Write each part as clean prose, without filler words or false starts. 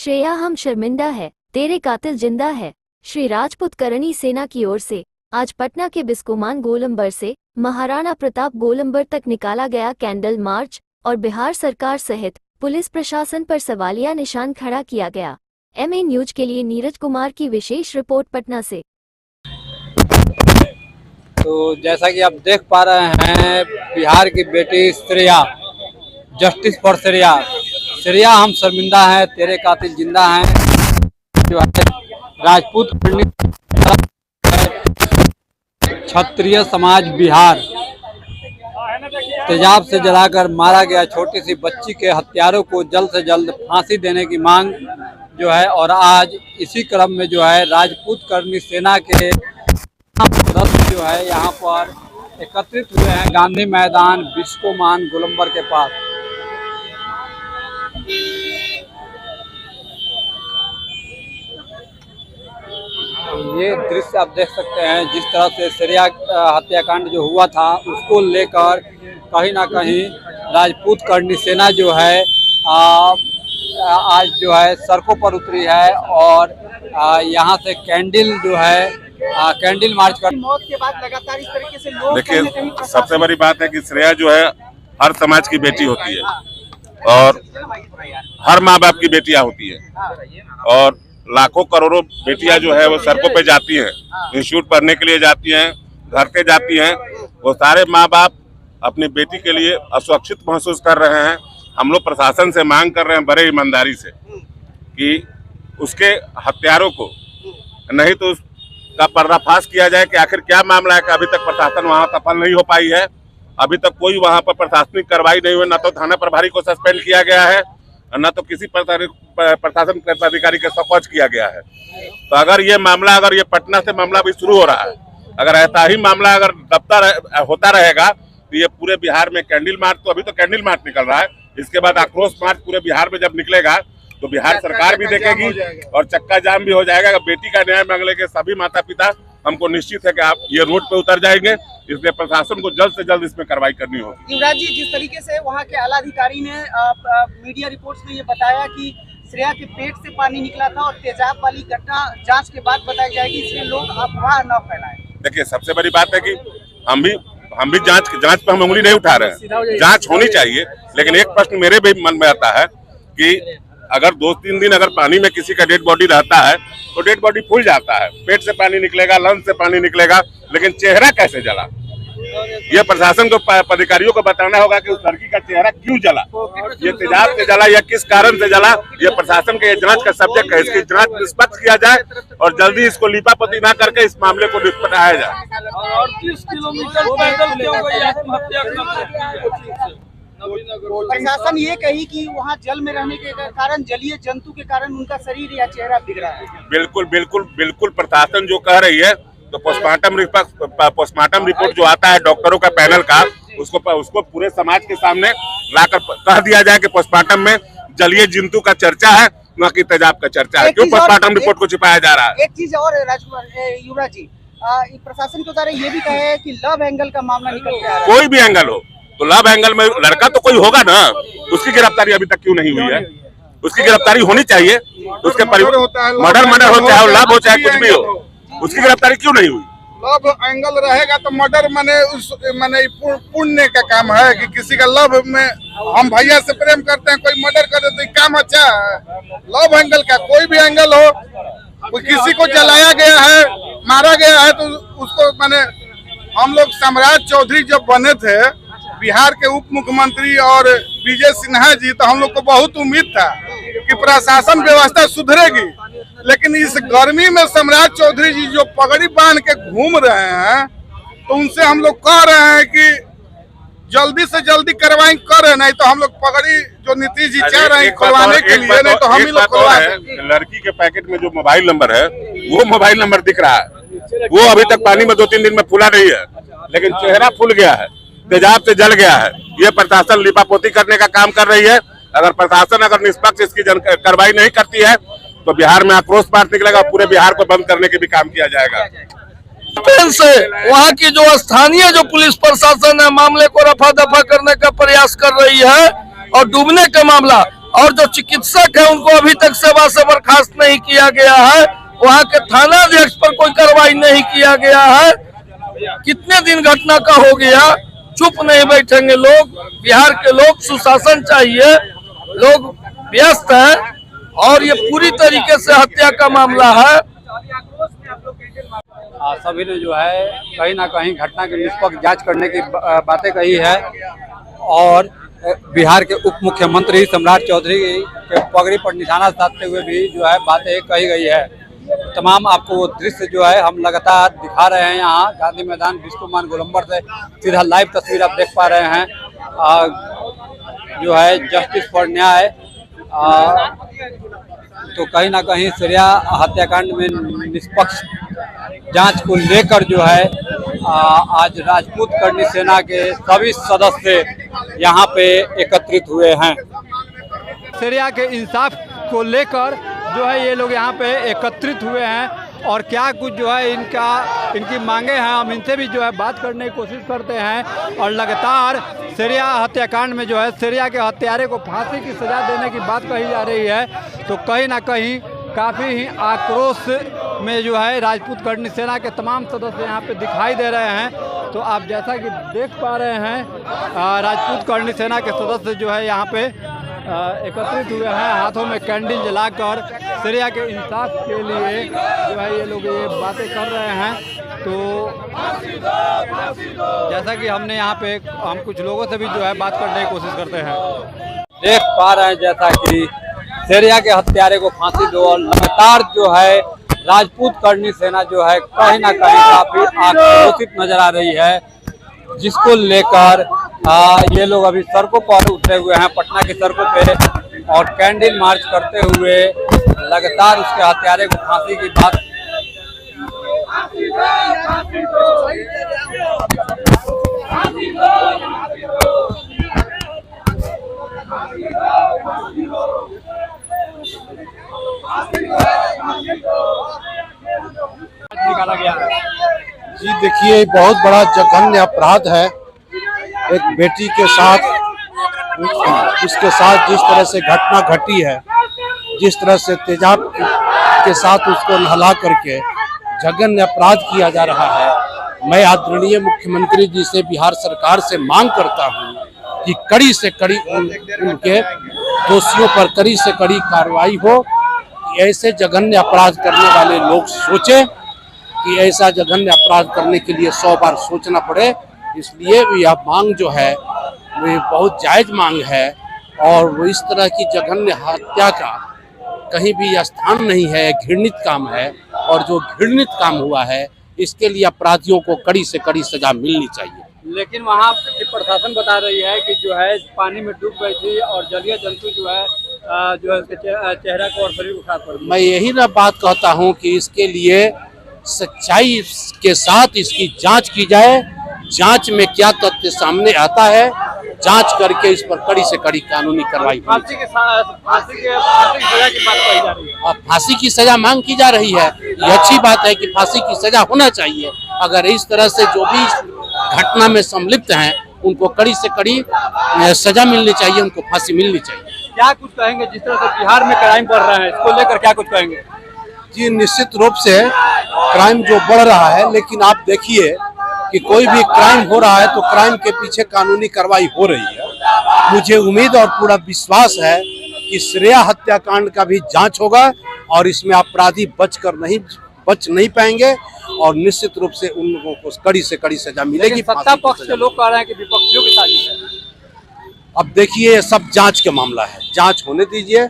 श्रेया हम शर्मिंदा है, तेरे कातिल जिंदा है। श्री राजपूत करणी सेना की ओर से आज पटना के बिस्कोमान गोलंबर से महाराणा प्रताप गोलंबर तक निकाला गया कैंडल मार्च और बिहार सरकार सहित पुलिस प्रशासन पर सवालिया निशान खड़ा किया गया। एमए न्यूज के लिए नीरज कुमार की विशेष रिपोर्ट पटना से। तो जैसा कि आप देख पा रहे हैं, बिहार की बेटी श्रेया, जस्टिस फॉर श्रेया, श्रेया हम शर्मिंदा हैं, तेरे कातिल जिंदा हैं। जो है राजपूत क्षत्रिय समाज बिहार तेजाब से जलाकर मारा गया छोटी सी बच्ची के हत्यारों को जल्द से जल्द फांसी देने की मांग जो है, और आज इसी क्रम में जो है राजपूत करणी सेना के सदस्य जो है यहाँ पर एकत्रित हुए हैं गांधी मैदान बिस्कोमान गोलंबर के पास। ये दृश्य आप देख सकते हैं, जिस तरह से श्रेया हत्याकांड जो हुआ था उसको लेकर कहीं ना कहीं राजपूत करणी सेना जो है आज जो है सड़कों पर उतरी है और यहाँ से कैंडल जो है कैंडल मार्च कर। मौत के बाद लगातार इस तरीके से लोग देखिए, सबसे बड़ी बात है कि श्रेया जो है हर समाज की बेटी होती है और हर माँ बाप की बेटियां होती है और लाखों करोड़ों बेटियां जो है वो सड़कों पे जाती हैं, इंस्टीट्यूट पढ़ने के लिए जाती हैं, घर पे जाती हैं। वो सारे माँ बाप अपनी बेटी के लिए असुरक्षित महसूस कर रहे हैं। हम लोग प्रशासन से मांग कर रहे हैं बड़े ईमानदारी से कि उसके हत्यारों को नहीं तो उसका पर्दाफाश किया जाए कि आखिर क्या मामला है कि अभी तक प्रशासन वहाँ सफल नहीं हो पाई है। अभी तक कोई वहाँ पर प्रशासनिक कार्रवाई नहीं हुई, न तो थाना प्रभारी को सस्पेंड किया गया है, न तो किसी प्रशासन अधिकारी का सकौच किया गया है। तो अगर ये मामला, अगर ये पटना से मामला भी शुरू हो रहा है, अगर ऐसा ही मामला अगर दबता होता रहेगा तो ये पूरे बिहार में कैंडल मार्च, तो अभी तो कैंडल मार्च निकल रहा है, इसके बाद आक्रोश मार्च पूरे बिहार में जब निकलेगा तो बिहार सरकार भी देखेगी और चक्का जाम भी हो जाएगा। बेटी का न्याय मांगने के सभी माता पिता हमको निश्चित है कि आप ये रोड पे उतर जाएंगे, इसलिए प्रशासन को जल्द से जल्द इसमें कार्रवाई करनी होगी। युवराज जी, जिस तरीके से वहाँ के आला अधिकारी ने मीडिया रिपोर्ट्स में ये बताया कि श्रेया के पेट से पानी निकला था और तेजाब वाली घटना जांच के बाद बताई जाएगी, इसलिए लोग अफवाह न फैलाएं। देखिए, सबसे बड़ी बात है कि हम भी जांच पे हम उंगली नहीं उठा रहे हैं, जांच होनी चाहिए। लेकिन एक प्रश्न मेरे भी मन में आता है कि अगर 2-3 दिन अगर पानी में किसी का डेड बॉडी रहता है तो डेड बॉडी फूल जाता है, पेट से पानी निकलेगा, लंग्स से पानी निकलेगा, लेकिन चेहरा कैसे जला? ये प्रशासन को अधिकारियों को बताना होगा कि उस लड़की का चेहरा क्यों जला, ये तेजाब से जला या किस कारण से जला। ये प्रशासन के जांच का सब्जेक्ट है, इसकी जांच निष्पक्ष किया जाए और जल्दी इसको लीपापोती ना करके इस मामले को निपटाया जाए। 38 किलोमीटर पैदल क्यों गई आत्महत्या करने? प्रशासन ये कही कि वहाँ जल में रहने के कारण, जलीय जंतु के कारण उनका शरीर या चेहरा बिगड़ा है। बिल्कुल बिल्कुल बिल्कुल प्रशासन जो कह रही है, तो पोस्टमार्टम रिपोर्ट जो आता है डॉक्टरों का पैनल का, उसको पूरे समाज के सामने लाकर कह दिया जाए कि पोस्टमार्टम में जलीय जंतु का चर्चा है, न कि तेजाब का चर्चा है। क्यों पोस्टमार्टम रिपोर्ट को छिपाया जा रहा है? एक चीज और युवराज जी, प्रशासन के द्वारा ये भी कहा है कि लव एंगल का मामला निकल के आ रहा है। कोई भी एंगल हो तो लव एंगल में लड़का तो कोई होगा ना, उसकी गिरफ्तारी अभी तक क्यों नहीं हुई है? उसकी गिरफ्तारी होनी चाहिए। उसके मर्डर हो चाहे लव हो चाहे कुछ भी हो, उसकी गिरफ्तारी क्यों नहीं हुई? लव एंगल रहेगा तो मर्डर माने पुण्य का काम है कि किसी का लव में हम भैया से प्रेम करते हैं, कोई मर्डर करे तो काम अच्छा है। लव एंगल का कोई भी एंगल हो, कोई किसी को जलाया गया है, मारा गया है, तो उसको माने हम लोग सम्राट चौधरी जब बने थे बिहार के उप मुख्यमंत्री और विजय सिन्हा जी, तो हम लोग को बहुत उम्मीद था कि प्रशासन व्यवस्था सुधरेगी। लेकिन इस गर्मी में सम्राट चौधरी जी जो पगड़ी बांध के घूम रहे हैं, तो उनसे हम लोग कह रहे हैं कि जल्दी से जल्दी कार्रवाई करें, नहीं तो हम लोग पगड़ी जो नीतीश जी चाह रहे हैं खुलवाने के लिए, नहीं तो हम ही लोग खुलवा देंगे। लड़की के पैकेट में जो मोबाइल नंबर है वो मोबाइल नंबर दिख रहा है, वो अभी तक पानी में 2-3 दिन में फूला नहीं है, लेकिन चेहरा फूल गया है, तेजाब से जल गया है। ये प्रशासन लिपापोती करने का काम कर रही है। अगर प्रशासन निष्पक्ष इसकी कार्रवाई नहीं करती है तो बिहार में आक्रोश मार्च निकलेगा, पूरे बिहार को बंद करने के भी काम किया जाएगा। से वहाँ की जो स्थानीय जो पुलिस प्रशासन है मामले को रफा दफा करने का प्रयास कर रही है और डूबने का मामला और जो चिकित्सक है उनको अभी तक सेवा से बर्खास्त नहीं किया गया है। वहाँ के थाना अध्यक्ष पर कोई कार्रवाई नहीं किया गया है। कितने दिन घटना का हो गया, चुप नहीं बैठेंगे लोग। बिहार के लोग सुशासन चाहिए, लोग व्यस्त हैं और ये पूरी तरीके से हत्या का मामला है। सभी ने जो है कहीं ना कहीं घटना की निष्पक्ष जांच करने की बातें कही है और बिहार के उप मुख्यमंत्री सम्राट चौधरी के पगड़ी पर निशाना साधते हुए भी जो है बातें कही गई है। तमाम आपको वो दृश्य जो है हम लगातार दिखा रहे हैं। यहाँ गांधी मैदान बिस्कुमान गोलंबर से सीधा लाइव तस्वीर आप देख पा रहे हैं। जो है जस्टिस फॉर न्याय, तो कहीं ना कहीं श्रेया हत्याकांड में निष्पक्ष जांच को लेकर जो है आज राजपूत करनी सेना के सभी सदस्य यहाँ पे एकत्रित हुए हैं। श्रेया के इंसाफ को लेकर जो है ये लोग यहाँ पे एकत्रित हुए हैं और क्या कुछ जो है इनकी मांगे हैं, हम इनसे भी जो है बात करने की कोशिश करते हैं। और लगातार श्रेया हत्याकांड में जो है श्रेया के हत्यारे को फांसी की सजा देने की बात कही जा रही है, तो कहीं ना कहीं काफ़ी ही आक्रोश में जो है राजपूत करनी सेना के तमाम सदस्य यहाँ पे दिखाई दे रहे हैं। तो आप जैसा कि देख पा रहे हैं राजपूत करनी सेना के सदस्य जो है यहाँ पे एकत्रित हुए हैं, हाथों में कैंडल जलाकर श्रेया के इंसाफ के लिए जो है ये लोग ये बातें कर रहे हैं। तो जैसा कि हमने यहाँ पे हम कुछ लोगों से भी जो है बात करने की कोशिश करते हैं। देख पा रहे हैं जैसा कि श्रेया के हत्यारे को फांसी दो और लगातार जो है राजपूत करनी सेना जो है कहीं ना कहीं काफी आक्रोशित नजर आ रही है, जिसको लेकर ये लोग अभी सड़कों पर उतरे हुए हैं, पटना की सड़कों पे, और कैंडल मार्च करते हुए लगातार उसके हत्यारे को फांसी की बात निकाला गया है। जी देखिए, बहुत बड़ा जघन्य अपराध है। एक बेटी के साथ उसके साथ जिस तरह से घटना घटी है, जिस तरह से तेजाब के साथ उसको नहला करके जघन्य अपराध किया जा रहा है। मैं आदरणीय मुख्यमंत्री जी से, बिहार सरकार से मांग करता हूं कि कड़ी से कड़ी उनके दोषियों पर कड़ी से कड़ी कार्रवाई हो। ऐसे जघन्य अपराध करने वाले लोग सोचें कि ऐसा जघन्य अपराध करने के लिए 100 बार सोचना पड़े। इसलिए यह मांग जो है वो बहुत जायज मांग है और वो इस तरह की जघन्य हत्या का कहीं भी स्थान नहीं है, घृणित काम है। और जो घृणित काम हुआ है इसके लिए अपराधियों को कड़ी से कड़ी सजा मिलनी चाहिए। लेकिन वहाँ की प्रशासन बता रही है कि जो है पानी में डूब गई थी और जलीय जंतु जो है उसके चेहरा को और शरीर को खराब कर दिया। मैं यही ना बात कहता हूँ कि इसके लिए सच्चाई के साथ इसकी जांच की जाए। जांच में क्या तथ्य सामने आता है, जांच करके इस पर कड़ी से कड़ी कानूनी कार्रवाई फांसी की सजा की बात कही जा रही है और फांसी की सजा मांग की जा रही है। ये अच्छी बात है कि फांसी की सजा होना चाहिए। अगर इस तरह से जो भी घटना में सम्मिलित हैं उनको कड़ी से कड़ी सजा मिलनी चाहिए, उनको फांसी मिलनी चाहिए। क्या कुछ कहेंगे जिस तरह से बिहार में क्राइम बढ़ रहे हैं, इसको लेकर क्या कुछ कहेंगे? जी निश्चित रूप से क्राइम जो बढ़ रहा है, लेकिन आप देखिए कि कोई भी क्राइम हो रहा है तो क्राइम के पीछे कानूनी कार्रवाई हो रही है। मुझे उम्मीद और पूरा विश्वास है कि श्रेया हत्याकांड का भी जांच होगा और इसमें अपराधी बच नहीं पाएंगे और निश्चित रूप से उन लोगों को कड़ी से कड़ी सजा मिलेगी। सत्ता पक्ष के लोग कह रहे हैं कि विपक्षियों की साजिश है। अब देखिए, ये सब जांच का मामला है, जांच होने दीजिए।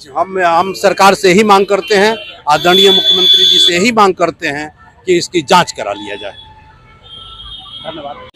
हम सरकार से ही मांग करते हैं, आदरणीय मुख्यमंत्री जी से ही मांग करते हैं कि इसकी जांच करा लिया जाए।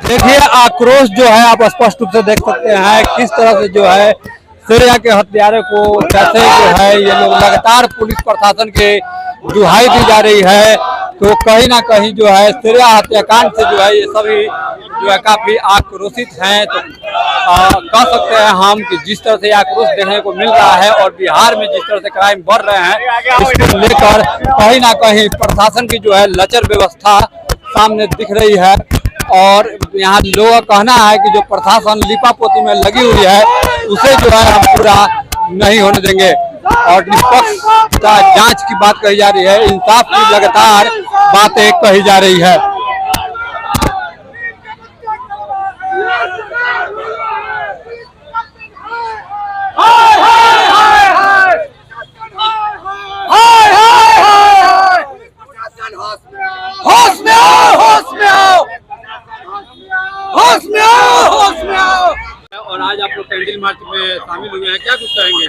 देखिए, आक्रोश जो है आप स्पष्ट रूप से देख सकते हैं किस तरह से जो है श्रेया के हत्यारे को कैसे जो है ये लोग लगातार पुलिस प्रशासन के दुहाई दी जा रही है। तो कहीं ना कहीं जो है श्रेया हत्याकांड से जो है ये सभी जो है काफी आक्रोशित हैं। तो कह सकते हैं हम कि जिस तरह से आक्रोश देखने को मिल रहा है और बिहार में जिस तरह से क्राइम बढ़ रहे हैं, इसको लेकर कहीं ना कहीं प्रशासन की जो है लचर व्यवस्था सामने दिख रही है। और यहाँ लोगों का कहना है कि जो प्रशासन लिपापोती में लगी हुई है उसे जो है हम पूरा नहीं होने देंगे। और निष्पक्ष का जांच की बात कही जा रही है, इंसाफ की लगातार बातें कही जा रही है। होश में आओ, होश में आओ, होश में आओ, होश में आओ। और आज आप लोग कैंडल मार्च में शामिल हुए हैं, क्या कुछ कहेंगे?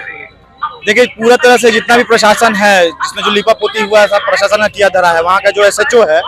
देखिए, पूरा तरह से जितना भी प्रशासन है, जिसमें जो लिपापोती हुआ है, सब प्रशासन ने किया धरा है। वहाँ का जो एसएचओ है,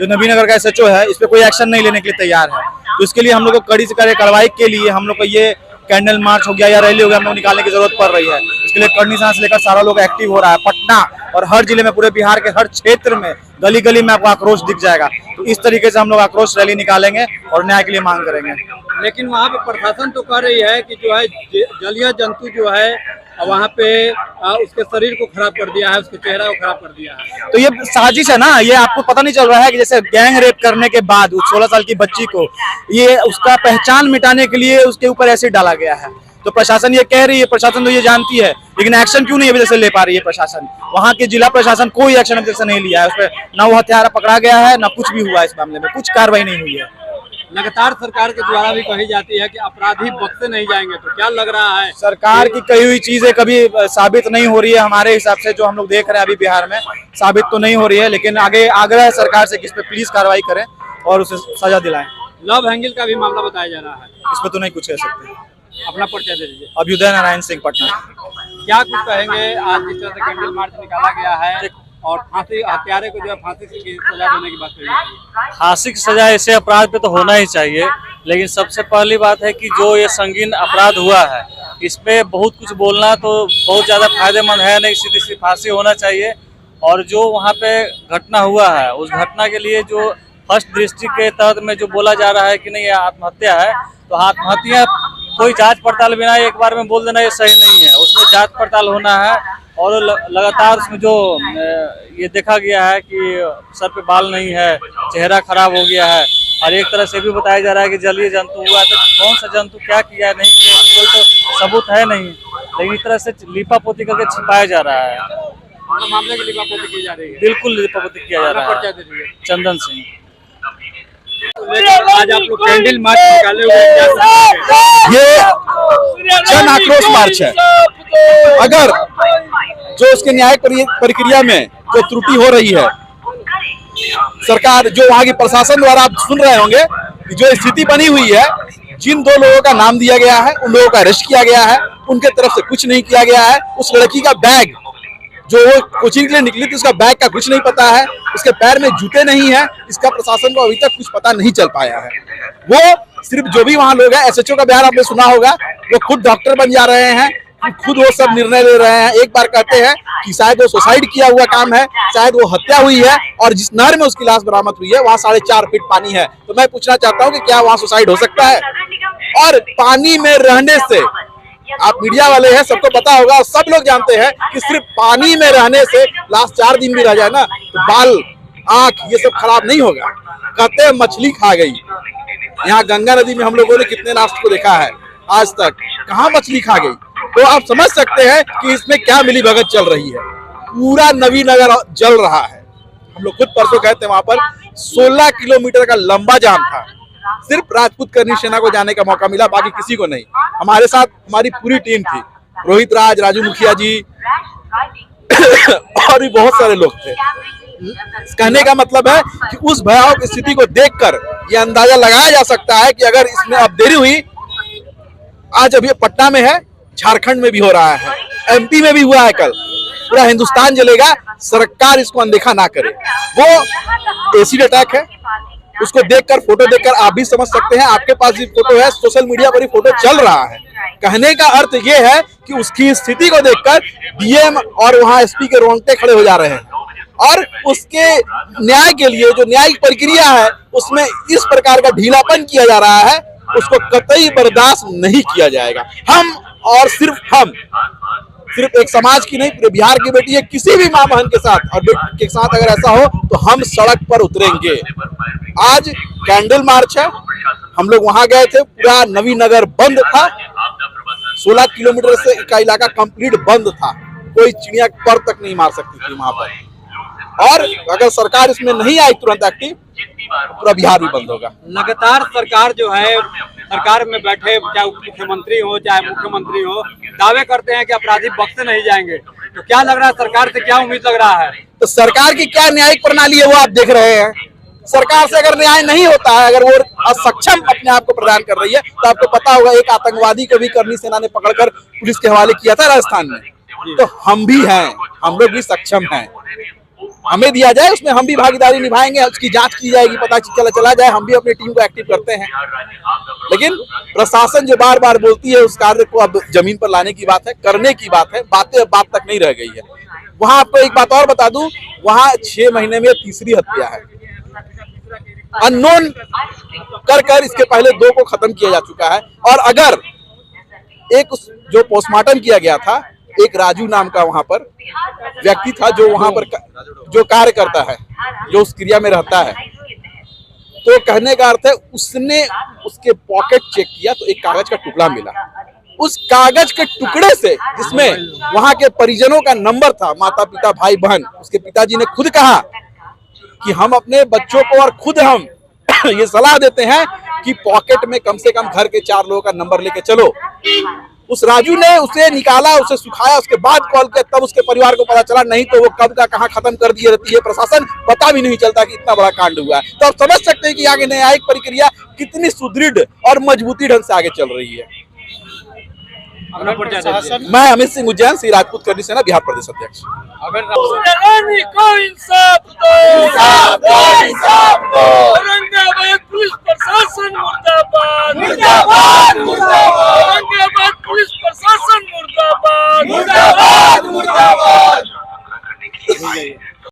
जो नबीनगर का एसएचओ है, इस पे कोई एक्शन नहीं लेने के लिए तैयार है। तो इसके लिए हम लोग को कड़ी से कड़ी कार्रवाई के लिए हम लोग को ये कैंडल मार्च हो गया या रैली हो गया, हम लोग निकालने की जरूरत पड़ रही है। इसके लिए करनी सांस लेकर सारा लोग एक्टिव हो रहा है। पटना और हर जिले में, पूरे बिहार के हर क्षेत्र में, गली गली में आपको आक्रोश दिख जाएगा। तो इस तरीके से हम लोग आक्रोश रैली निकालेंगे और न्याय के लिए मांग करेंगे। लेकिन वहाँ पे प्रशासन तो कह रही है कि जो है जलीय जंतु जो है वहाँ पे उसके शरीर को खराब कर दिया है, उसके चेहरा को खराब कर दिया है। तो ये साजिश है ना, ये आपको पता नहीं चल रहा है कि जैसे गैंग रेप करने के बाद उस 16 साल की बच्ची को ये उसका पहचान मिटाने के लिए उसके ऊपर एसिड डाला गया है। तो प्रशासन ये कह रही है, प्रशासन तो ये जानती है, लेकिन एक्शन क्यों नहीं अभी जैसे ले पा रही है प्रशासन? वहाँ के जिला प्रशासन कोई एक्शन अभी जैसे नहीं लिया है। उस पर ना वो हत्यारा पकड़ा गया है, ना कुछ भी हुआ है। इस मामले में कुछ कार्रवाई नहीं हुई है। लगातार सरकार के द्वारा भी कही जाती है कि अपराधी बख्शे नहीं जाएंगे, तो क्या लग रहा है सरकार की कही हुई चीजें कभी साबित नहीं हो रही है? हमारे हिसाब से जो हम लोग देख रहे हैं अभी बिहार में, साबित तो नहीं हो रही है। लेकिन आगे आग्रह है सरकार से कि इस पे प्लीज कार्रवाई करें और उसे सजा दिलाएं। लव हैंगिल का भी मामला बताया जा रहा है, इस पे तो नहीं कुछ कह सकते। अपना परिचय दे दीजिए। अभ्युदय नारायण सिंह, पटना। क्या कुछ कहेंगे? आज जिस तरह से कैंडल मार्च निकाला गया है और फांसी, हत्यारे को जो है फांसी की सजा देने की बात कही जा रही है। फांसी की सजा ऐसे अपराध पे तो होना ही चाहिए, लेकिन सबसे पहली बात है कि जो ये संगीन अपराध हुआ है, इस पे बहुत कुछ बोलना तो बहुत ज़्यादा फायदेमंद है नहीं। सीधी सी फांसी होना चाहिए। और जो वहाँ पे घटना हुआ है, उस घटना के लिए जो फर्स्ट दृष्टि के तहत में जो बोला जा रहा है कि नहीं ये आत्महत्या है, तो आत्महत्या कोई जांच पड़ताल बिना एक बार में बोल देना ये सही नहीं है। उसमें जांच पड़ताल होना है। और लगातार उसमें जो ये देखा गया है कि सर पे बाल नहीं है, चेहरा खराब हो गया है, और एक तरह से भी बताया जा रहा है कि जलीय जंतु हुआ है। तो कौन सा जंतु क्या किया है, नहीं किया, कोई तो सबूत है नहीं। लेकिन इस तरह से लिपापोती करके छिपाया जा रहा है। तो मामले की लिपापोती की जा रही है। बिल्कुल लिपापोती किया जा रहा है। चंदन सिंह। आज आप लोग कैंडल मार्च निकाले हुए हैं, क्या ये जन आक्रोश मार्च है। अगर जो उसके न्यायिक प्रक्रिया में जो त्रुटि हो रही है, सरकार जो वहाँ की प्रशासन द्वारा आप सुन रहे होंगे कि जो स्थिति बनी हुई है, जिन 2 लोगों का नाम दिया गया है, उन लोगों का अरेस्ट किया गया है, उनके तरफ से कुछ नहीं किया गया है। उस लड़की का बैग, जो वो कोचिंग के लिए निकली थी, उसका बैग का कुछ नहीं पता है, उसके पैर में जूते नहीं है, इसका प्रशासन को अभी तक कुछ पता नहीं चल पाया है। वो सिर्फ जो भी वहाँ लोग हैं, एसएचओ का बयान आपने सुना होगा, वो खुद डॉक्टर बन जा रहे हैं, खुद वो सब निर्णय ले रहे हैं। एक बार कहते हैं कि शायद वो सुसाइड किया हुआ काम है, शायद वो हत्या हुई है, और जिस नहर में उसकी लाश बरामद हुई है वहाँ 4.5 फीट पानी है। तो मैं पूछना चाहता हूँ कि क्या वहाँ सुसाइड हो सकता है? और पानी में रहने से, आप मीडिया वाले हैं, सबको पता होगा, और सब लोग जानते हैं कि सिर्फ पानी में रहने से लाश 4 दिन भी रह जाए ना, तो बाल, आंख, ये सब खराब नहीं होगा। कहते हैं मछली खा गई। यहाँ गंगा नदी में हम लोगों ने कितने लाश को देखा है आज तक, कहाँ मछली खा गई? तो आप समझ सकते हैं कि इसमें क्या मिलीभगत चल रही है। पूरा नवीनगर जल रहा है। हम लोग खुद परसों गए थे, वहां पर 16 किलोमीटर का लंबा जाम था। सिर्फ राजपूत करनी सेना को जाने का मौका मिला, बाकी किसी को नहीं। हमारे साथ हमारी पूरी टीम थी, रोहित राज, राजू मुखिया जी और भी बहुत सारे लोग थे। कहने का मतलब है कि उस भयावह की स्थिति को देखकर यह अंदाजा लगाया जा सकता है कि अगर इसमें अब देरी हुई, आज अभी पटना में है, झारखंड में भी हो रहा है, एमपी में भी हुआ है, कल पूरा हिंदुस्तान जलेगा। सरकार इसको अनदेखा ना करे। वो एसिड अटैक है, उसको देखकर, फोटो देखकर आप भी समझ सकते हैं। आपके पास भी फोटो है, सोशल मीडिया पर ही फोटो चल रहा है। कहने का अर्थ ये है कि उसकी स्थिति को देखकर डीएम और वहां एसपी के रोंगटे खड़े हो जा रहे हैं, और उसके न्याय के लिए जो न्यायिक प्रक्रिया है उसमें इस प्रकार का ढीलापन किया जा रहा है, उसको कतई बर्दाश्त नहीं किया जाएगा। हम और सिर्फ हम, सिर्फ एक समाज की नहीं, पूरे बिहार की बेटी है, किसी भी मां बहन के साथ और बेटी के साथ अगर ऐसा हो तो हम सड़क पर उतरेंगे। आज कैंडल मार्च है, हम लोग वहां गए थे, पूरा नवीनगर बंद था। 16 किलोमीटर से का इलाका कंप्लीट बंद था, कोई चिड़िया पर तक नहीं मार सकती थी वहां पर। और अगर सरकार इसमें नहीं आई तुरंत एक्टिव, पूरा बिहार भी बंद होगा। लगातार सरकार जो है, सरकार में बैठे चाहे उप मुख्यमंत्री हो चाहे मुख्यमंत्री हो, दावे करते हैं कि अपराधी बख्शे नहीं जाएंगे। तो क्या लग रहा है, सरकार से क्या उम्मीद लग रहा है? तो सरकार की क्या न्यायिक प्रणाली है वो आप देख रहे हैं। सरकार से अगर न्याय नहीं होता है, अगर वो असक्षम अपने आप को प्रदान कर रही है, तो आपको पता होगा एक आतंकवादी को भी करनी सेना ने पकड़कर पुलिस के हवाले किया था राजस्थान में। तो हम भी हैं, हम लोग भी सक्षम हैं, हमें दिया जाए, उसमें हम भी भागीदारी निभाएंगे, उसकी जांच की जाएगी, पता चला जाए, हम भी अपनी टीम को एक्टिव करते हैं। लेकिन प्रशासन जो बार बार बोलती है उस कार्य को अब जमीन पर लाने की बात है, करने की बात है, बातें अब बात तक नहीं रह गई है। वहां आपको एक बात और बता दूं, वहां 6 महीने में तीसरी हत्या है, अननोन कर इसके पहले 2 को खत्म किया जा चुका है। और अगर एक जो पोस्टमार्टम किया गया था, एक राजू नाम का वहां पर व्यक्ति था जो वहां पर जो कार्य करता है, जो उस क्रिया में रहता है, तो कहने का अर्थ है उसने उसके पॉकेट चेक किया तो एक कागज का टुकड़ा मिला। उस कागज के टुकड़े से, जिसमें वहां के परिजनों का नंबर था, माता पिता भाई बहन, उसके पिताजी ने खुद कहा कि हम अपने बच्चों को और खुद हम ये सलाह देते हैं कि पॉकेट में कम से कम घर के 4 लोगों का नंबर लेके चलो। उस राजू ने उसे निकाला, उसे सुखाया, उसके बाद कॉल किया, तब उसके परिवार को पता चला, नहीं तो वो कब का कहां खत्म कर दिए रहती है प्रशासन, पता भी नहीं चलता कि इतना बड़ा कांड हुआ है। तो आप समझ सकते हैं कि आगे न्यायिक प्रक्रिया कितनी सुदृढ़ और मजबूती ढंग से आगे चल रही है। मैं अमित सिंह उज्जैन, श्री राजपूत करनी सेना, बिहार प्रदेश अध्यक्ष। औरंगाबाद पुलिस प्रशासन मुर्दाबाद, मुर्दाबाद, मुर्दाबाद, औरंगाबाद पुलिस प्रशासन मुर्दाबाद, मुर्दाबाद, मुर्दाबाद।